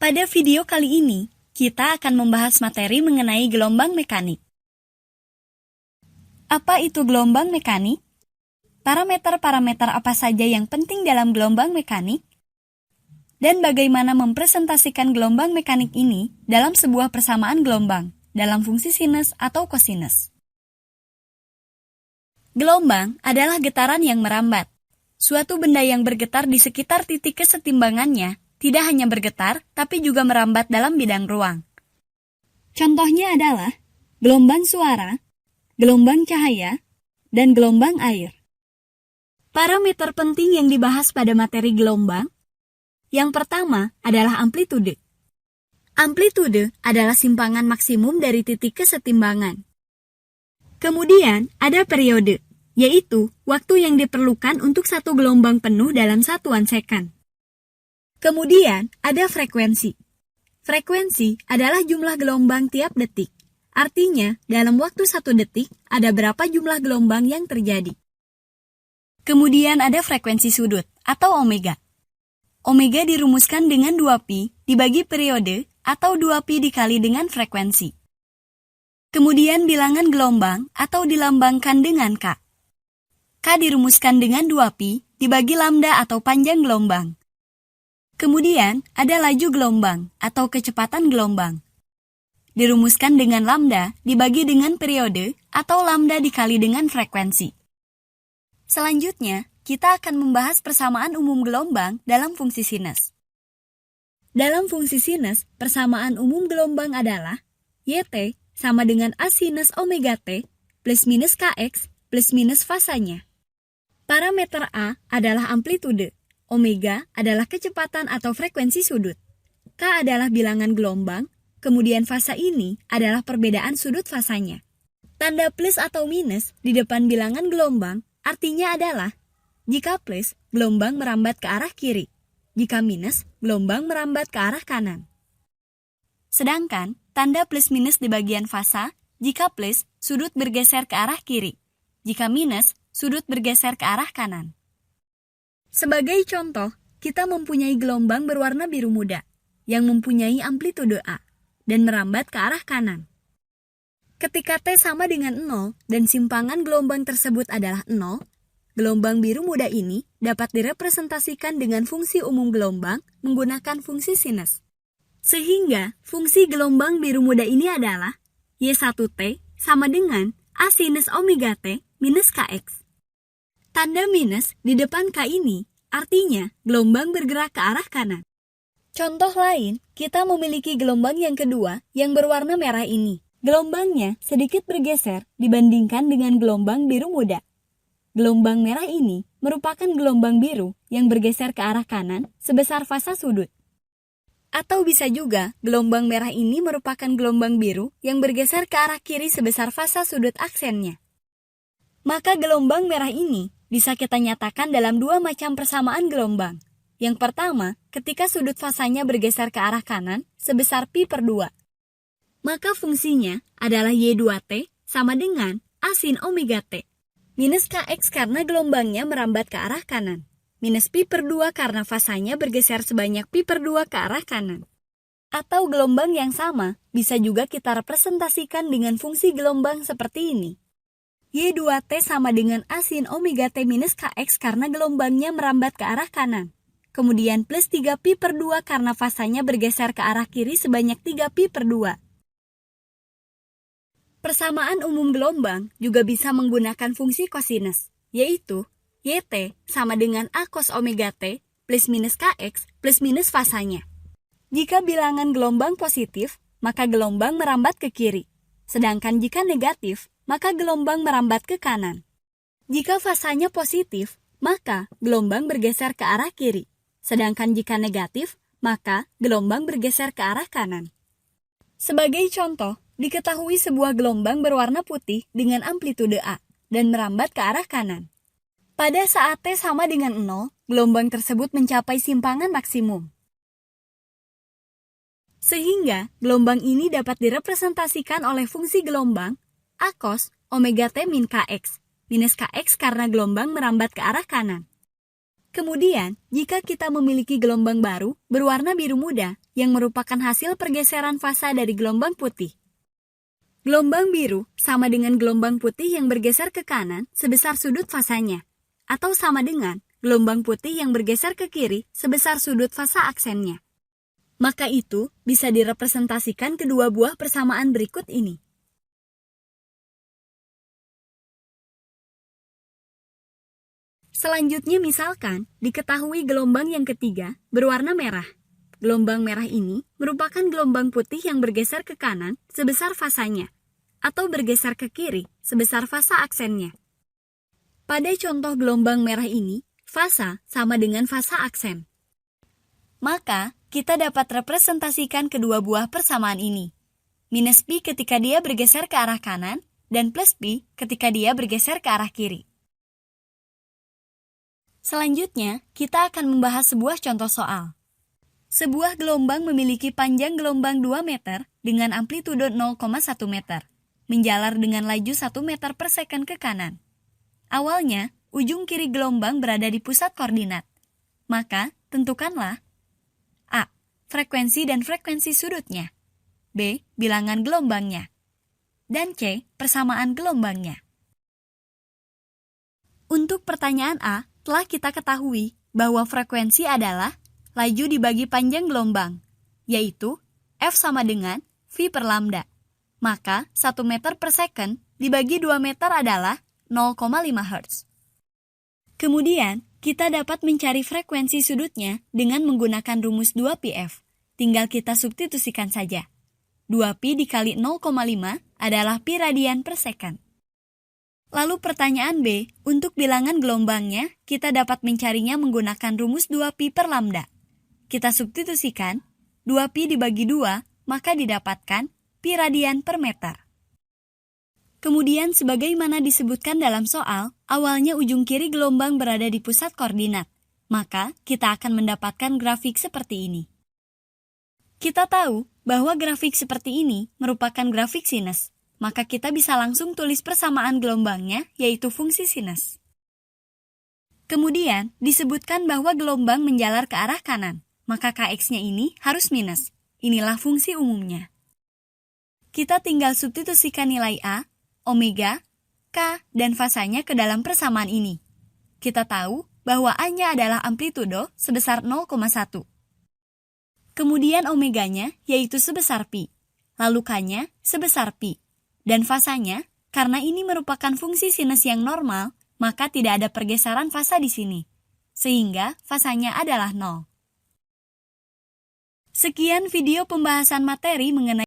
Pada video kali ini, kita akan membahas materi mengenai gelombang mekanik. Apa itu gelombang mekanik? Parameter-parameter apa saja yang penting dalam gelombang mekanik? Dan bagaimana mempresentasikan gelombang mekanik ini dalam sebuah persamaan gelombang, dalam fungsi sinus atau kosinus. Gelombang adalah getaran yang merambat. Suatu benda yang bergetar di sekitar titik kesetimbangannya tidak hanya bergetar, tapi juga merambat dalam bidang ruang. Contohnya adalah gelombang suara, gelombang cahaya, dan gelombang air. Parameter penting yang dibahas pada materi gelombang, yang pertama adalah amplitude. Amplitude adalah simpangan maksimum dari titik kesetimbangan. Kemudian ada periode, yaitu waktu yang diperlukan untuk satu gelombang penuh dalam satuan sekon. Kemudian ada frekuensi. Frekuensi adalah jumlah gelombang tiap detik. Artinya, dalam waktu 1 detik, ada berapa jumlah gelombang yang terjadi. Kemudian ada frekuensi sudut, atau omega. Omega dirumuskan dengan 2pi dibagi periode, atau 2pi dikali dengan frekuensi. Kemudian bilangan gelombang, atau dilambangkan dengan K. K dirumuskan dengan 2pi dibagi lambda atau panjang gelombang. Kemudian ada laju gelombang atau kecepatan gelombang. Dirumuskan dengan lambda dibagi dengan periode atau lambda dikali dengan frekuensi. Selanjutnya, kita akan membahas persamaan umum gelombang dalam fungsi sinus. Dalam fungsi sinus, persamaan umum gelombang adalah YT sama dengan A sinus omega T plus minus KX plus minus fasanya. Parameter A adalah amplitude. Omega adalah kecepatan atau frekuensi sudut. K adalah bilangan gelombang, kemudian fasa ini adalah perbedaan sudut fasanya. Tanda plus atau minus di depan bilangan gelombang artinya adalah jika plus, gelombang merambat ke arah kiri. Jika minus, gelombang merambat ke arah kanan. Sedangkan tanda plus minus di bagian fasa, jika plus, sudut bergeser ke arah kiri. Jika minus, sudut bergeser ke arah kanan. Sebagai contoh, kita mempunyai gelombang berwarna biru muda yang mempunyai amplitude A dan merambat ke arah kanan. Ketika T sama dengan 0 dan simpangan gelombang tersebut adalah 0, gelombang biru muda ini dapat direpresentasikan dengan fungsi umum gelombang menggunakan fungsi sinus. Sehingga fungsi gelombang biru muda ini adalah Y1T sama dengan A sinus omega T minus KX. Tanda minus di depan K ini artinya gelombang bergerak ke arah kanan. Contoh lain, kita memiliki gelombang yang kedua yang berwarna merah ini. Gelombangnya sedikit bergeser dibandingkan dengan gelombang biru muda. Gelombang merah ini merupakan gelombang biru yang bergeser ke arah kanan sebesar fasa sudut. Atau bisa juga gelombang merah ini merupakan gelombang biru yang bergeser ke arah kiri sebesar fasa sudut aksennya. Maka gelombang merah ini bisa kita nyatakan dalam dua macam persamaan gelombang. Yang pertama, ketika sudut fasanya bergeser ke arah kanan sebesar pi per 2. Maka fungsinya adalah Y2T sama dengan A sin omega T. Minus KX karena gelombangnya merambat ke arah kanan. Minus pi per 2 karena fasanya bergeser sebanyak pi per 2 ke arah kanan. Atau gelombang yang sama bisa juga kita representasikan dengan fungsi gelombang seperti ini. Y2T sama dengan A sin omega T minus KX karena gelombangnya merambat ke arah kanan. Kemudian plus 3 pi per 2 karena fasanya bergeser ke arah kiri sebanyak 3 pi per 2. Persamaan umum gelombang juga bisa menggunakan fungsi kosinus, yaitu YT sama dengan A cos omega T plus minus KX plus minus fasanya. Jika bilangan gelombang positif, maka gelombang merambat ke kiri. Sedangkan jika negatif, maka gelombang merambat ke kanan. Jika fasanya positif, maka gelombang bergeser ke arah kiri. Sedangkan jika negatif, maka gelombang bergeser ke arah kanan. Sebagai contoh, diketahui sebuah gelombang berwarna putih dengan amplitude A dan merambat ke arah kanan. Pada saat T sama dengan 0, gelombang tersebut mencapai simpangan maksimum. Sehingga gelombang ini dapat direpresentasikan oleh fungsi gelombang A cos omega T min KX, minus KX karena gelombang merambat ke arah kanan. Kemudian, jika kita memiliki gelombang baru berwarna biru muda yang merupakan hasil pergeseran fasa dari gelombang putih. Gelombang biru sama dengan gelombang putih yang bergeser ke kanan sebesar sudut fasanya, atau sama dengan gelombang putih yang bergeser ke kiri sebesar sudut fasa aksennya. Maka itu bisa direpresentasikan kedua buah persamaan berikut ini. Selanjutnya misalkan, diketahui gelombang yang ketiga berwarna merah. Gelombang merah ini merupakan gelombang putih yang bergeser ke kanan sebesar fasanya, atau bergeser ke kiri sebesar fasa aksennya. Pada contoh gelombang merah ini, fasa sama dengan fasa aksen. Maka, kita dapat representasikan kedua buah persamaan ini. Minus pi ketika dia bergeser ke arah kanan, dan plus pi ketika dia bergeser ke arah kiri. Selanjutnya, kita akan membahas sebuah contoh soal. Sebuah gelombang memiliki panjang gelombang 2 meter dengan amplitudo 0,1 meter, menjalar dengan laju 1 meter per second ke kanan. Awalnya, ujung kiri gelombang berada di pusat koordinat. Maka, tentukanlah A. Frekuensi dan frekuensi sudutnya, B. Bilangan gelombangnya, dan C. Persamaan gelombangnya. Untuk pertanyaan A, telah kita ketahui bahwa frekuensi adalah laju dibagi panjang gelombang, yaitu F sama dengan V per lambda. Maka 1 meter per second dibagi 2 meter adalah 0,5 Hz. Kemudian, kita dapat mencari frekuensi sudutnya dengan menggunakan rumus 2πf. Tinggal kita substitusikan saja. 2pi dikali 0,5 adalah pi radian per second. Lalu pertanyaan B, untuk bilangan gelombangnya, kita dapat mencarinya menggunakan rumus 2pi per lambda. Kita substitusikan, 2pi dibagi 2, maka didapatkan pi radian per meter. Kemudian sebagaimana disebutkan dalam soal, awalnya ujung kiri gelombang berada di pusat koordinat. Maka, kita akan mendapatkan grafik seperti ini. Kita tahu bahwa grafik seperti ini merupakan grafik sinus. Maka kita bisa langsung tulis persamaan gelombangnya, yaitu fungsi sinus. Kemudian, disebutkan bahwa gelombang menjalar ke arah kanan, maka Kx-nya ini harus minus. Inilah fungsi umumnya. Kita tinggal substitusikan nilai A, omega, K, dan fasanya ke dalam persamaan ini. Kita tahu bahwa A-nya adalah amplitudo sebesar 0,1. Kemudian omeganya, yaitu sebesar pi. Lalu K-nya sebesar pi. Dan fasanya, karena ini merupakan fungsi sinus yang normal, maka tidak ada pergeseran fasa di sini. Sehingga fasanya adalah 0. Sekian video pembahasan materi mengenai